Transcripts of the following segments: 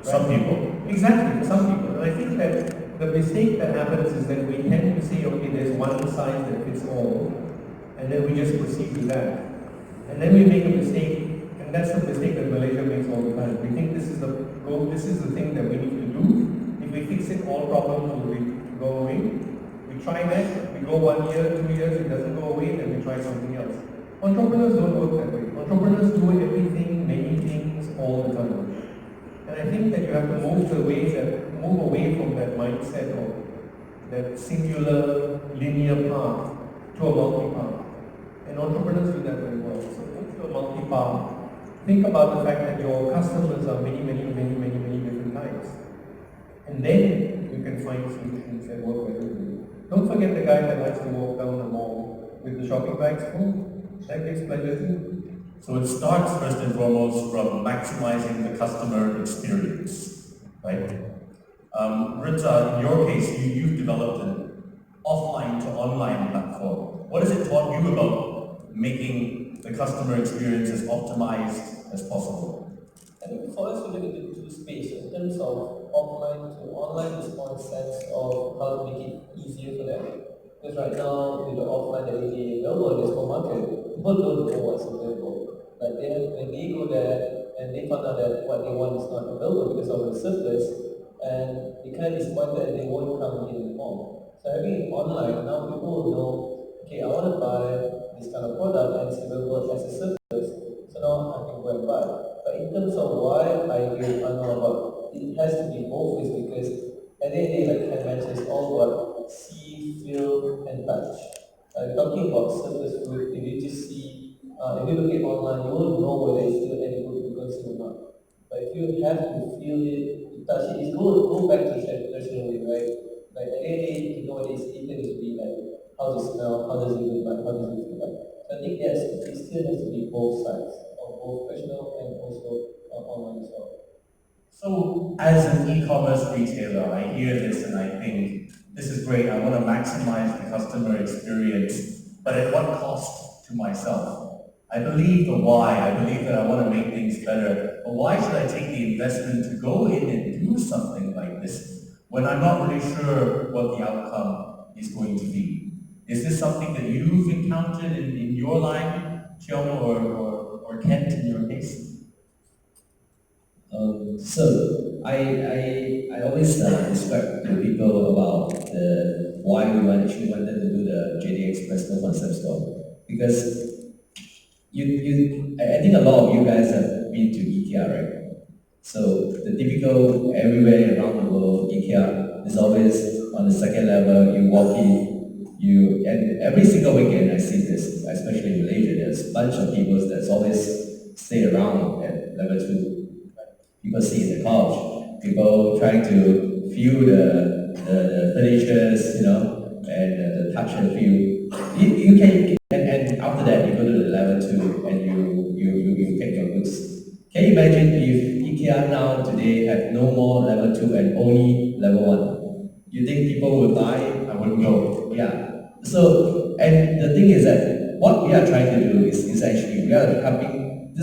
Some people. Exactly, for some people. And I think that the mistake that happens is that we tend to say, okay, there's one size that fits all, and then we just proceed with that. And then we make a mistake, and that's the mistake that Malaysia makes all the time. We think this is the goal, this is the thing that we need to do. If we fix it, all problems will go away. We try that, we go 1 year, 2 years, it doesn't go away, then we try something else. Entrepreneurs don't work that way. Entrepreneurs do everything, many things, all the time. And I think that you have to move away from that mindset of that singular linear path to a multi-path. And entrepreneurs do that very well. So move to a multi-path. Think about the fact that your customers are many different types. And then you can find solutions that work better for you. Don't forget the guy that likes to walk down the mall with the shopping bags full. That gives pleasure too. So it starts first and foremost from maximizing the customer experience, right? Redza, in your case, you've developed an offline to online platform. What has it taught you about making the customer experience as optimized as possible? I think for us, we look into two spaces. In terms of offline to online, is more a sense of how to make it easier for them. Because right now, with the offline that is available in the supermarket, people don't know what's available. Like when they go there and they find out that what they want is not available because of the surplus, and they kind of disappointed and they won't come in anymore. So having it online, now people will know, okay, I want to buy this kind of product and it's available as a surplus, so now I can go and buy. But in terms of why I know about, it has to be both ways, because at the end of the day, like Ken mentioned, it's all about see, feel, and touch. Talking about surplus food, if you just see, if you look at online, you won't know whether it's still any good to consume or not. But if you have to feel it, to touch it, it's go back to traditional way, right? Like at the end of the day, you know what it's eaten is be like, how does it smell, how does it look like, how does it feel like. So I think yes, it still has to be both sides, of both traditional and also online as well. So as an e-commerce retailer, I hear this and I think, this is great, I want to maximize the customer experience, but at what cost to myself? I believe the why, I believe that I want to make things better, but why should I take the investment to go in and do something like this when I'm not really sure what the outcome is going to be? Is this something that you've encountered in your line, Cheong or Kent in your case? So I always describe to people about why we actually wanted to do the JD Express No Concept Store, because I think a lot of you guys have been to IKEA, right? So the typical everywhere around the world IKEA is always on the second level. You walk in, and every single weekend I see this, especially in Malaysia. There's a bunch of people that's always stay around at level 2. People sit in the couch, people trying to feel the furnitures, and the touch and feel. You can, and after that you go to the level 2 and you take your goods. Can you imagine if IKEA now today have no more level 2 and only level 1? You think people would buy? I wouldn't go. Yeah. So, and the thing is that what we are trying to do is actually we are helping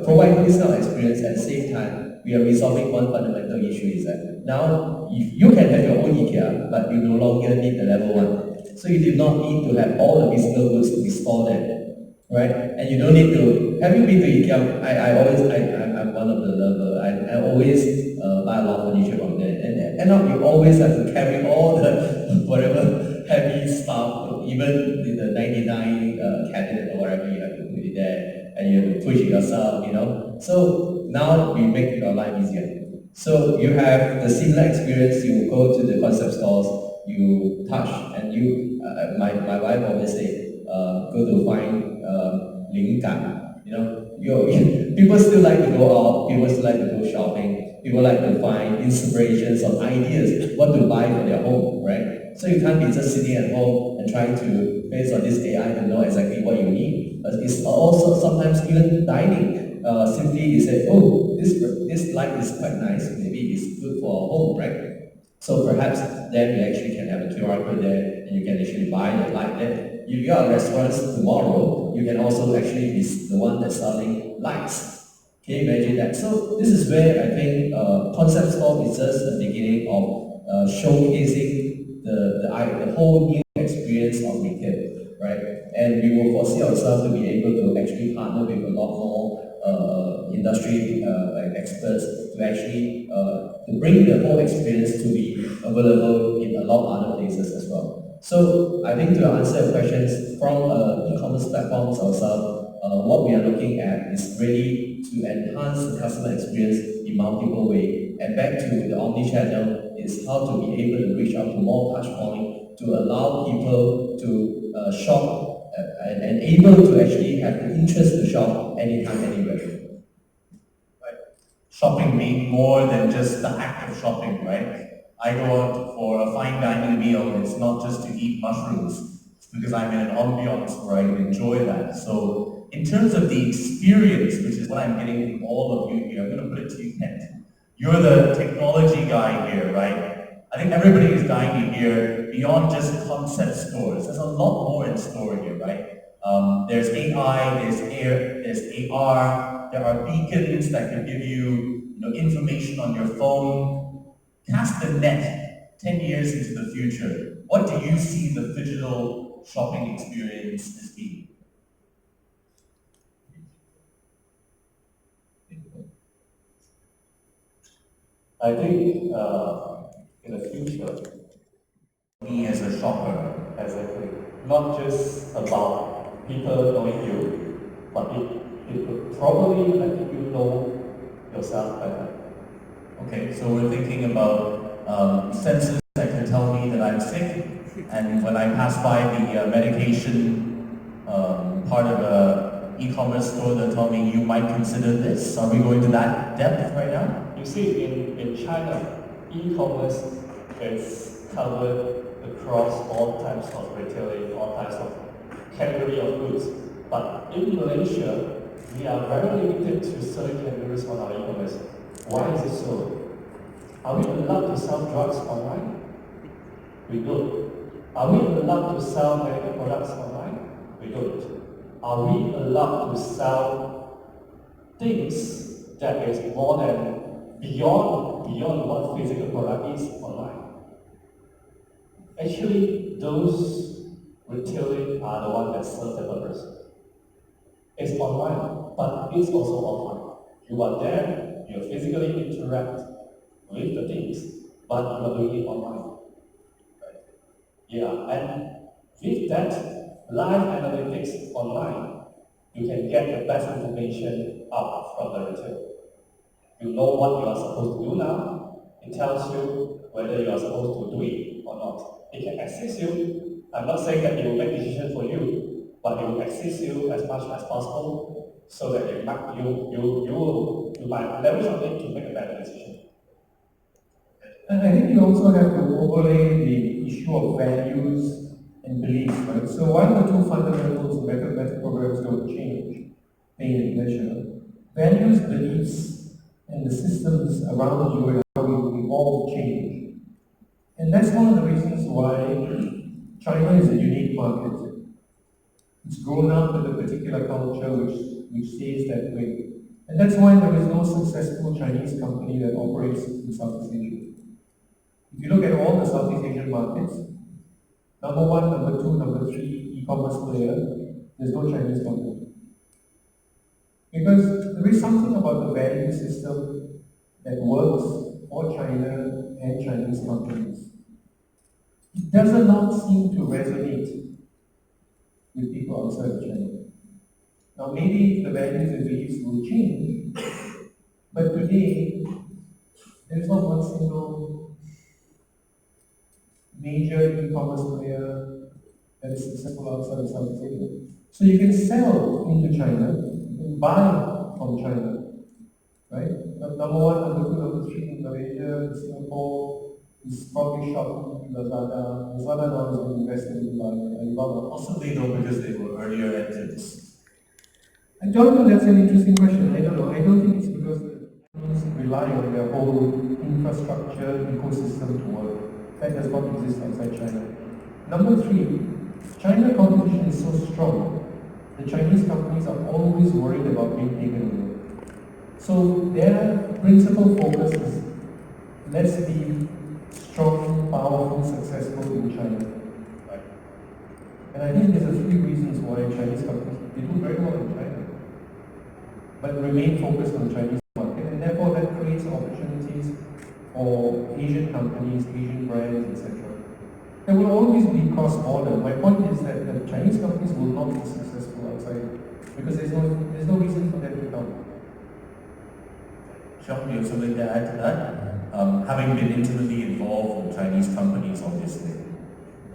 providing this kind of experience at the same time. We are resolving one fundamental issue, is that now if you can have your own IKEA, but you no longer need the level 1. So you do not need to have all the physical goods to be stored there, right? And you don't need to. Have you been to IKEA? I'm one of the lovers. I always buy a lot of furniture from there, and end up you always have to carry all the whatever heavy stuff, even in the 99 cabinet or whatever, you have to put it there, and you have to push it yourself, So now we make your life easier. So you have the similar experience. You go to the concept stores, you touch, and my wife always say, go to find 灵感. People still like to go out. People still like to go shopping. People like to find inspirations or ideas what to buy for their home, right? So you can't be just sitting at home and trying to, based on this AI, to know exactly what you need. But it's also sometimes even dining. Simply you say, oh, this light is quite nice, maybe it's good for our home, right? So perhaps then you actually can have a QR code there and you can actually buy the light there. If you are a restaurant tomorrow, you can also actually be the one that's selling lights. Can you imagine that? So this is where I think concept store is just the beginning of showcasing the whole new experience of retail, right? And we will foresee ourselves to be able to actually partner with a lot more industry like experts to actually to bring the whole experience to be available in a lot of other places as well. So I think to answer your questions from e-commerce platforms ourselves, what we are looking at is really to enhance the customer experience in multiple ways. And back to the omni-channel is how to be able to reach out to more touch points to allow people to shop and able to actually have the interest to shop anytime, anywhere. Right. Shopping being more than just the act of shopping, right? I go out for a fine dining meal, it's not just to eat mushrooms, it's because I'm in an ambiance where I enjoy that. So in terms of the experience, which is what I'm getting from all of you here, I'm going to put it to you, Kent. You're the technology guy here, right? I think everybody is dying to hear beyond just concept stores. There's a lot more in store here, right? There's AI, there's AR, there are beacons that can give you, information on your phone. Cast the net 10 years into the future. What do you see the phygital shopping experience as being? I think in the future, Me as a shopper. exactly, not just about people knowing you, but it would probably let you know yourself better. Okay, so we're thinking about sensors that can tell me that I'm sick, and when I pass by the medication part of a e-commerce store, they'll tell me you might consider this. Are we going to that depth right now? You see, in China, e-commerce is covered across all types of retailing, all types of category of goods. But in Malaysia, we are very limited to certain categories on our e-commerce. Why is it so? Are we allowed to sell drugs online? We don't. Are we allowed to sell medical products online? We don't. Are we allowed to sell things that is more than beyond what physical product is online? Actually, those retailing are the ones that serve the purpose. It's online, but it's also offline. You are there, you physically interact with the things, but you are doing it online. Right? Yeah, and with that live analytics online, you can get the best information out from the retail. You know what you are supposed to do now. It tells you whether you are supposed to do it or not. It can assist you. I'm not saying that it will make decisions for you, but it will assist you as much as possible so that you might leverage on it to make a better decision. And I think you also have to overlay the issue of values and beliefs, right? So while the two fundamentals of method programs don't change, pain and pleasure, values, beliefs, and the systems around you and how you evolve change. And that's one of the reasons why China is a unique market. It's grown up with a particular culture which stays that way. And that's why there is no successful Chinese company that operates in Southeast Asia. If you look at all the Southeast Asian markets, number one, number two, number three e-commerce player, there's no Chinese company. Because there is something about the value system that works for China and Chinese companies. It does not seem to resonate with people outside of China. Now maybe the values and beliefs will change, but today there is not one single major e-commerce player that is successful outside of Southeast Asia. So you can sell into China, you can buy from China, right? Number one, number two, number three in Malaysia, Singapore is probably Shopee, Lazada. Lazada now has been invested in by Alibaba. Possibly no, because they were earlier entrants. I don't know, that's an interesting question. I don't know. I don't think it's because the Chinese rely on their whole infrastructure ecosystem to work. That does not exist outside China. Number three, China competition is so strong. The Chinese companies are always worried about being taken over. So their principal focus is let's be strong, powerful, successful in China. Right. And I think there's a few reasons why Chinese companies they do very well in China, but remain focused on the Chinese market, and therefore that creates opportunities for Asian companies, Asian brands, etc. There will always be cross-border. My point is that the Chinese companies will not be successful outside because there's no reason for them to come. Cheong, you have something to add to that? Having been intimately involved with Chinese companies, obviously.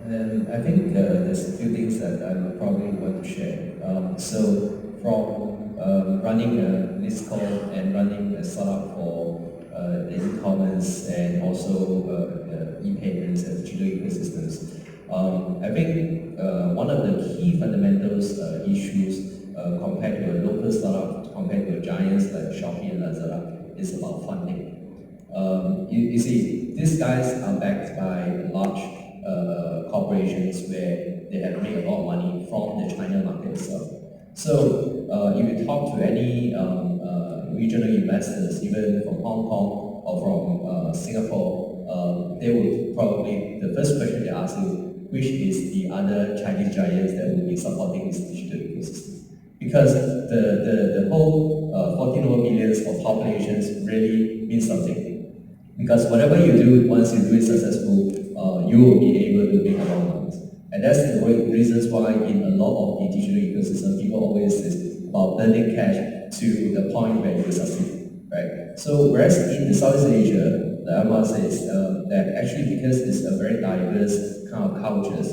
And I think there's a few things that I would probably want to share. So from running this call and running a startup for the e-commerce and also e-payments and digital ecosystems, I think one of the key fundamentals issues compared to a local startup, compared to giants like Shopee and Lazada, is about funding. You see, these guys are backed by large corporations where they have made a lot of money from the China market itself. So if you talk to any regional investors, even from Hong Kong or from Singapore, they would probably, the first question they ask you, which is the other Chinese giants that will be supporting this digital ecosystem? Because the whole 14 over millions of populations really means something. Because whatever you do, once you do it successful, you will be able to make a lot of money. And that's the reasons why in a lot of the digital ecosystem, people always say about burning cash to the point where you succeed, right? So whereas in the Southeast Asia, the Anwar says that actually because it's a very diverse kind of cultures,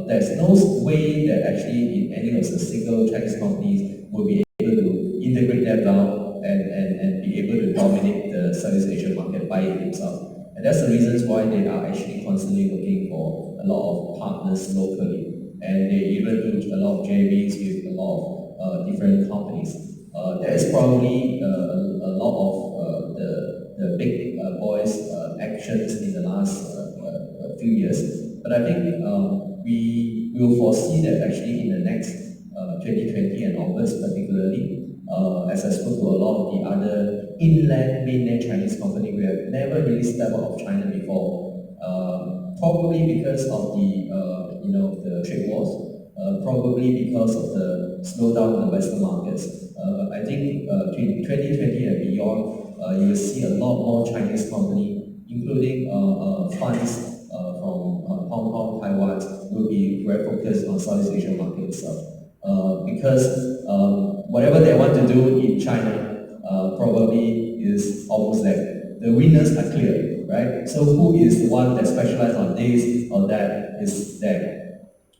there's no way that actually in any of the single Chinese companies will be able to integrate them down and be able to dominate the Southeast Asian market by themselves. And that's the reasons why they are actually constantly looking for a lot of partners locally. And they even do a lot of JVs with a lot of different companies. There is probably a lot of the big boys actions in the last few years. But I think we will foresee that actually in the next 2020 and onwards particularly, as I spoke to a lot of the other inland mainland Chinese companies who have never really stepped out of China before, probably because of the the trade wars, probably because of the slowdown in the Western markets. I think 2020 and beyond, you will see a lot more Chinese companies, including funds from Hong Kong, Taiwan, will be very focused on Southeast Asian market itself. Because whatever they want to do in China probably is almost like the winners are clear, right? So who is the one that specializes on this or that is there.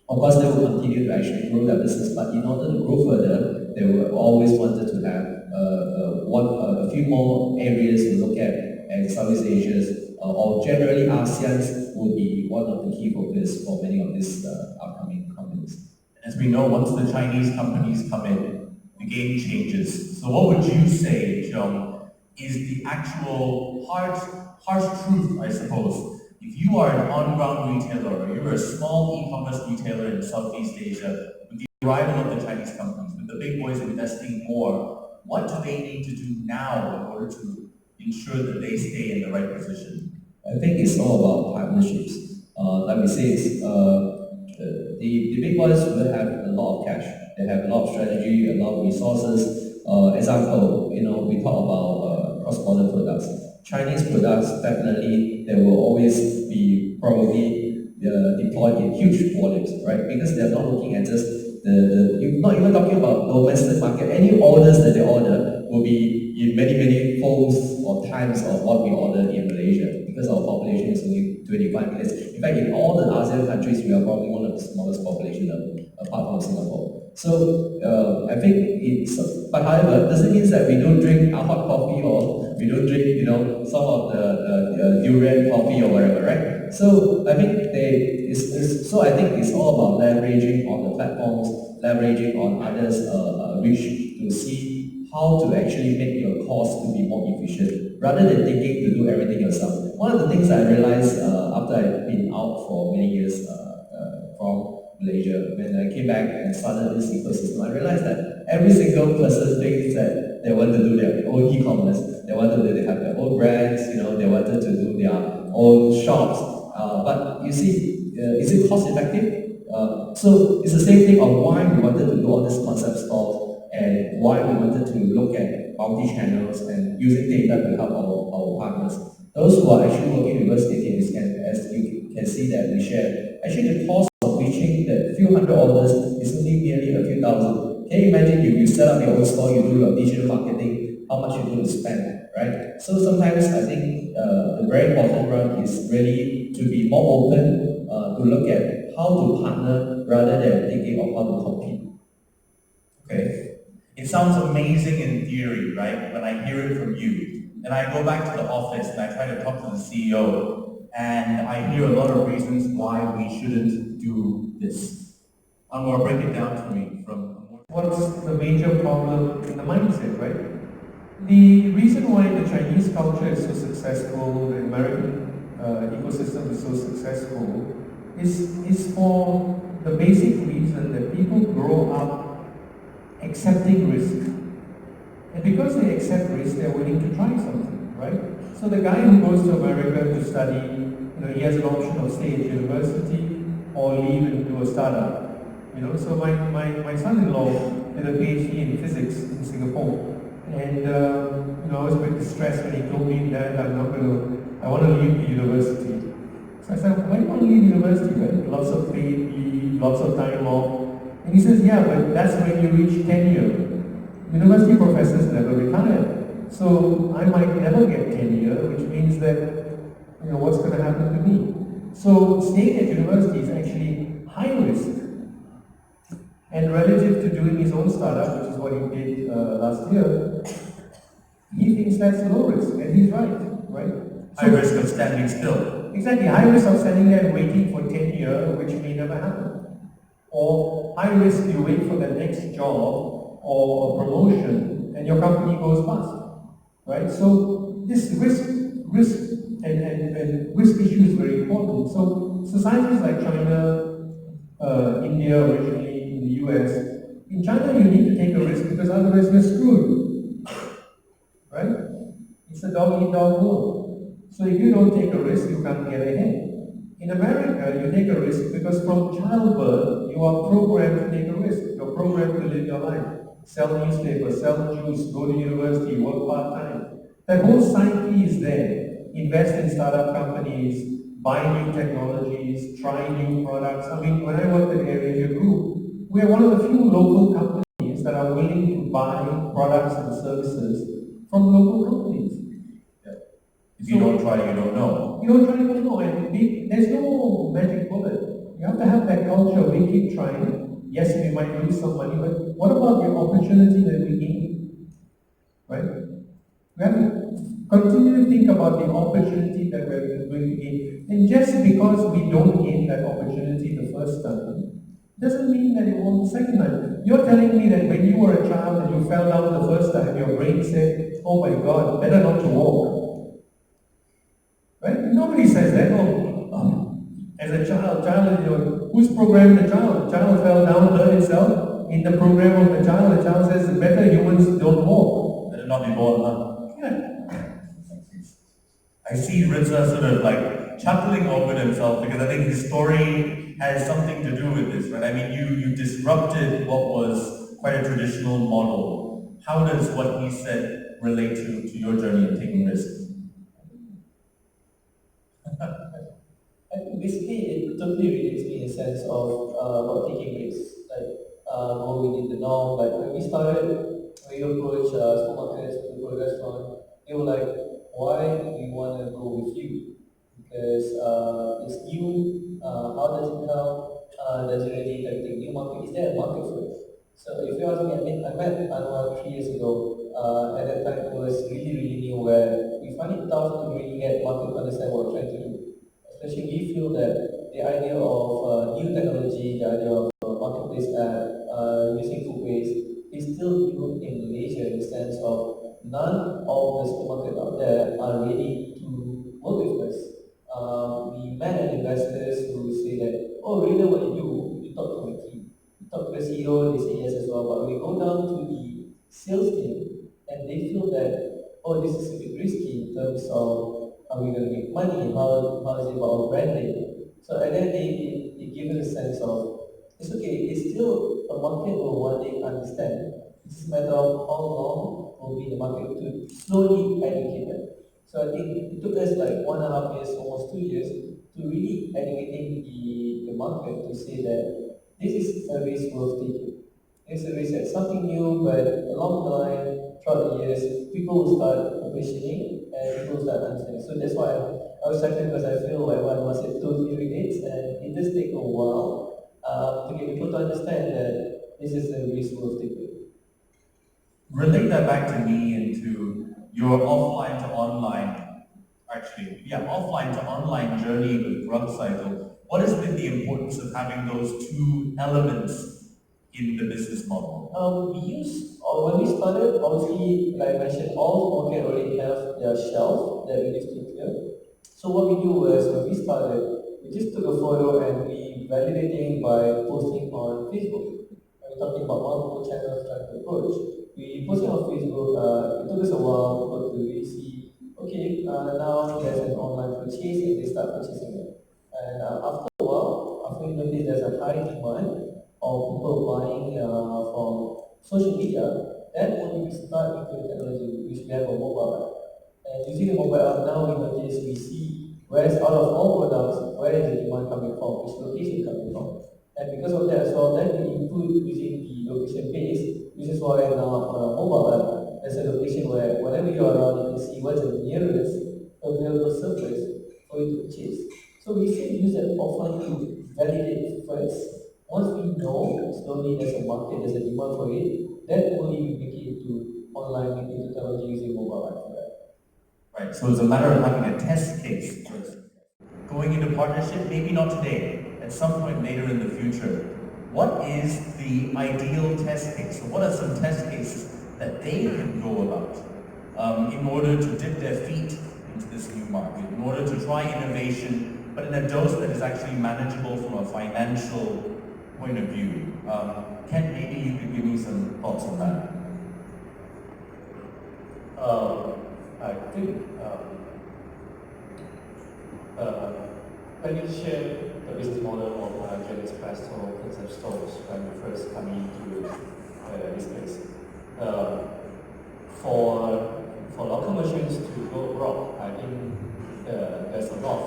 Of course, they will continue to actually grow their business, but in order to grow further, they will always wanted to have a few more areas to look at, and Southeast Asia or generally ASEAN would be one of the key focus for many of these upcoming companies. As we know, once the Chinese companies come in, the game changes. So what would you say, Cheong, is the actual harsh truth, I suppose? If you are an on-ground retailer or you're a small e-commerce retailer in Southeast Asia, with the arrival of the Chinese companies, with the big boys investing more, what do they need to do now in order to ensure that they stay in the right position? I think it's all about partnerships. Like we say, the big boys will have a lot of cash. They have a lot of strategy, a lot of resources. Example, we talk about cross-border products. Chinese products, definitely, they will always be probably deployed in huge volumes, right? Because they're not looking at just you're not even talking about domestic market. Any orders that they order will be in many folds or times of what we order in Malaysia, because our population is only 25 million. In fact, in all the ASEAN countries, we are probably one of the smallest population apart from Singapore. So I think but however, doesn't mean that we don't drink a hot coffee or we don't drink, some of the durian coffee or whatever, right? So I think I think it's all about leveraging on the platforms, leveraging on others' reach to see how to actually make your cost to be more efficient, rather than thinking to do everything yourself. One of the things I realized after I've been out for many years from Malaysia, when I came back and started this ecosystem, I realized that every single person thinks that They want to do their own e-commerce. They wanted to have their own brands. They wanted to do their own shops. But you see, is it cost effective? So it's the same thing on why we wanted to do all these concept stores and why we wanted to look at multi-channels and using data to help our partners. Those who are actually working with us as you can see that we share, actually the cost of reaching the few hundred orders is only merely a few thousand. Can you imagine if you set up your own store, you do your digital marketing, how much you're going to spend, right? So sometimes I think the very important run is really to be more open, to look at how to partner rather than thinking of how to compete. Okay. It sounds amazing in theory, right? When I hear it from you. Then I go back to the office and I try to talk to the CEO, and I hear a lot of reasons why we shouldn't do this. Anwar, break it down to me from What's the major problem in the mindset, right? The reason why the Chinese culture is so successful, the American ecosystem is so successful, is for the basic reason that people grow up accepting risk. And because they accept risk, they're willing to try something, right? So the guy who goes to America to study, he has an option of stay at university or leave and do a startup. So my son-in-law did a PhD in physics in Singapore. And I was a bit distressed when he told me that I want to leave the university. So I said, why do you want to leave university, right? Lots of paid leave, lots of time off. And he says, yeah, but that's when you reach tenure. University professors never retire. So I might never get tenure, which means that, what's going to happen to me? So staying at university is actually high risk. And relative to doing his own startup, which is what he did last year, he thinks that's low risk, and he's right? high risk of standing still. Exactly, high risk of standing there and waiting for tenure, which may never happen. Or high risk you wait for the next job or a promotion and your company goes bust, right? So this risk and risk issue is very important. So societies like China, India originally, in the US, in China you need to take a risk because otherwise you're screwed, right? It's a dog-eat-dog world. So if you don't take a risk, you can't get ahead. In America, you take a risk because from childbirth, you are programmed to take a risk. You're programmed to live your life. Sell newspapers, sell juice, go to university, work part-time. That whole psyche is there. Invest in startup companies, buy new technologies, try new products. I mean, when I worked at Air Group, we are one of the few local companies that are willing to buy products and services from local companies. If you don't try, you don't know. You don't try, you don't know. And there's no magic bullet. You have to have that culture. We keep trying. Yes, we might lose some money, but what about the opportunity that we gain? Right? We have to continually think about the opportunity that we're going to gain. And just because we don't gain that opportunity the first time, doesn't mean that it won't the second time. You're telling me that when you were a child and you fell down the first time, your brain said, oh my God, better not to walk. Right? Nobody says that. As a child, who's programmed the child? The child fell down, hurt itself. In the program of the child says, better humans don't walk. Better not be born, huh? Yeah. I see Redza sort of like chuckling over himself because I think his story has something to do with this, right? I mean, you disrupted what was quite a traditional model. How does what he said relate to your journey in taking risks? I think basically it totally relates me in a sense of about taking risks, like going in the norm. Like when we started, we approached supermarkets, people, restaurant. They were like, "Why do we want to go with you? Because it's new. How does it help? Does it really like the new market? Is there a market for it?" So if you ask me, I met Anwar 3 years ago. At that time, it was really new, where we find it tough to really get market to understand what we're trying to do. Especially we feel that the idea of new technology, the idea of marketplace app, using food waste is still new in Malaysia in the sense of none of the supermarkets out there are ready to work with us. We met investors who say that, oh, really what you do, you talk to my team. You talk to the CEO, they say yes as well, but we go down to the sales team and and they feel that, oh, this is a bit risky in terms of are we going to make money, how is it about branding? So and then they give it a sense of, it's okay, it's still a market will one day understand. It's a matter of how long will be the market to slowly educate them. So I think it took us like 1.5 years, almost 2 years, to really educating the market to say that this is a risk worth taking. It's a risk that's something new, but along the line, throughout the years, people will start appreciating and people will start understanding. So that's why I was excited because I feel like what was it totally relates, and it does take a while to get people to understand that this is a risk worth taking. Relate that back to me into your offline to online, offline to online journey with Grubcycle. What has been the importance of having those two elements in the business model? When we started, obviously, like I mentioned, all market already have their shelf that we need to clear. So what we do was, when we started, we just took a photo and we validating by posting on Facebook. We're talking about multiple channels trying to approach. We posted on Facebook, it took us a while to really see, okay, now there's an online purchase and they start purchasing it. And after a while, after we noticed there's a high demand of people buying from social media, then when we start into the technology, which we have a mobile app. And using the mobile app now, we notice, we see where's out of all products, where is the demand coming from, which location coming from. And because of that as well, then we include using the location base, which is why now on our mobile app, there's a location where whenever you are around, you can see what's the nearest available surface for you to purchase. So we still use that offline to validate first. Once we know slowly there's a market, there's a demand for it, then only we make it into online, make it into technology using mobile app for that. Right, so it's a matter of having a test case first. Going into partnership, maybe not today, at some point later in the future. What is the ideal test case? So what are some test cases that they can go about in order to dip their feet into this new market, in order to try innovation, but in a dose that is actually manageable from a financial point of view? Ken, maybe you could give me some thoughts on that. I think let me share the business model of Japanese Presto concept stores when we first come into this place. For local machines to go abroad, I think there's a lot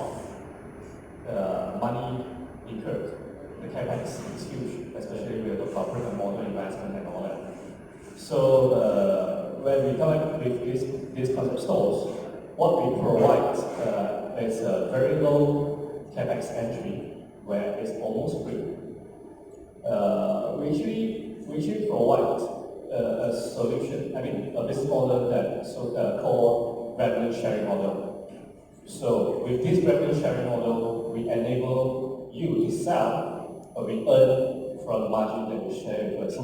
of money incurred. The capex is huge, especially with the brick and mortar investment and all that. So when we come up with these concept stores, what we provide is a very low capex entry, where it's almost free. We provide a solution, a business model that called revenue sharing model. So with this revenue sharing model, we enable you to sell, but we earn from the margin that we share with us,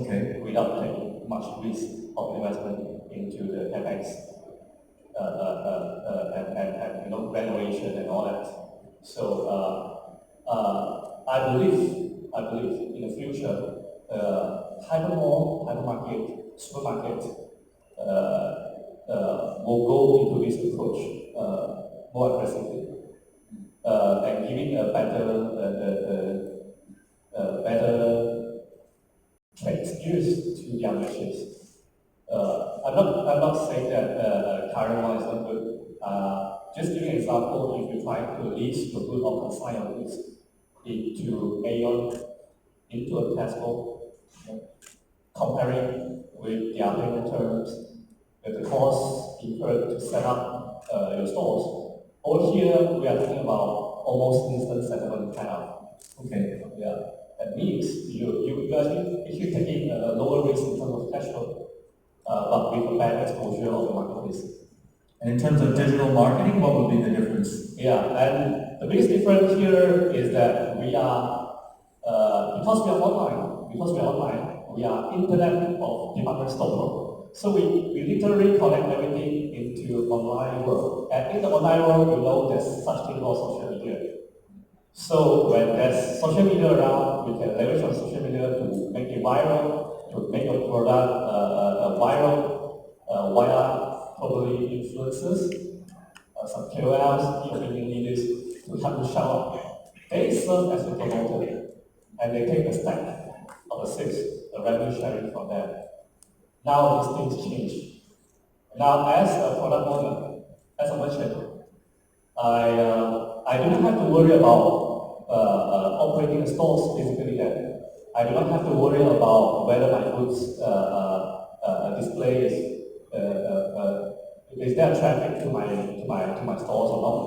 without taking much risk of investment into the capex and valuation and all that. So I believe in the future, hypermall, hypermarket, supermarket will go into this approach more aggressively and giving a better trade experience to young merchants. I'm not saying that current one is not good. Just giving an example, if you try to lease your good or consign your goods into Aeon, into a Tesco, comparing with their payment terms, with the cost incurred to set up your stores. Over here, we are talking about almost instant settlement kind of. Yeah. That means you actually taking a lower risk in terms of cash flow, but with a better exposure of the marketplace. And in terms of digital marketing, what would be the difference? Yeah, and the biggest difference here is that we are, because we are online, we are internet of department store. So we literally connect everything into online world. And in the online world, there's such thing called social media. So when there's social media around, we can leverage on social media to make it viral, to make a product viral. via probably influencers, some KOLs, key opinion leaders, to help you shout out. They serve as a promoter, and they take a step of the sales, the revenue sharing from them. Now these things change. Now, as a product owner, as a merchant, I do not have to worry about operating the stores physically there. I do not have to worry about whether my goods display is there traffic to my stores or not.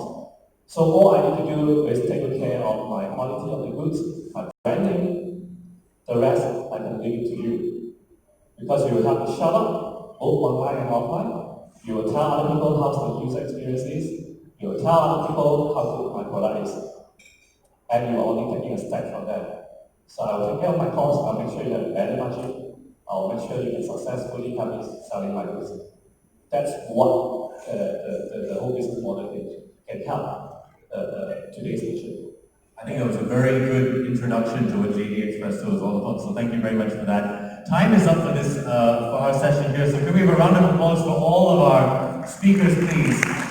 So all I need to do is take care of my quality of the goods, my branding. The rest I can leave it to you, because you will have to shout out both online and offline. You will tell other people how the user experience is. You will tell other people how good my product is, and you are only taking a step from that. So I will take care of my costs. I'll make sure you have a better margin. I'll make sure you can successfully have me selling my goods. That's what the whole business model can help today's nation. I think that was a very good introduction to what JD Expresso is all about, so thank you very much for that. Time is up for this, for our session here, so can we have a round of applause for all of our speakers, please?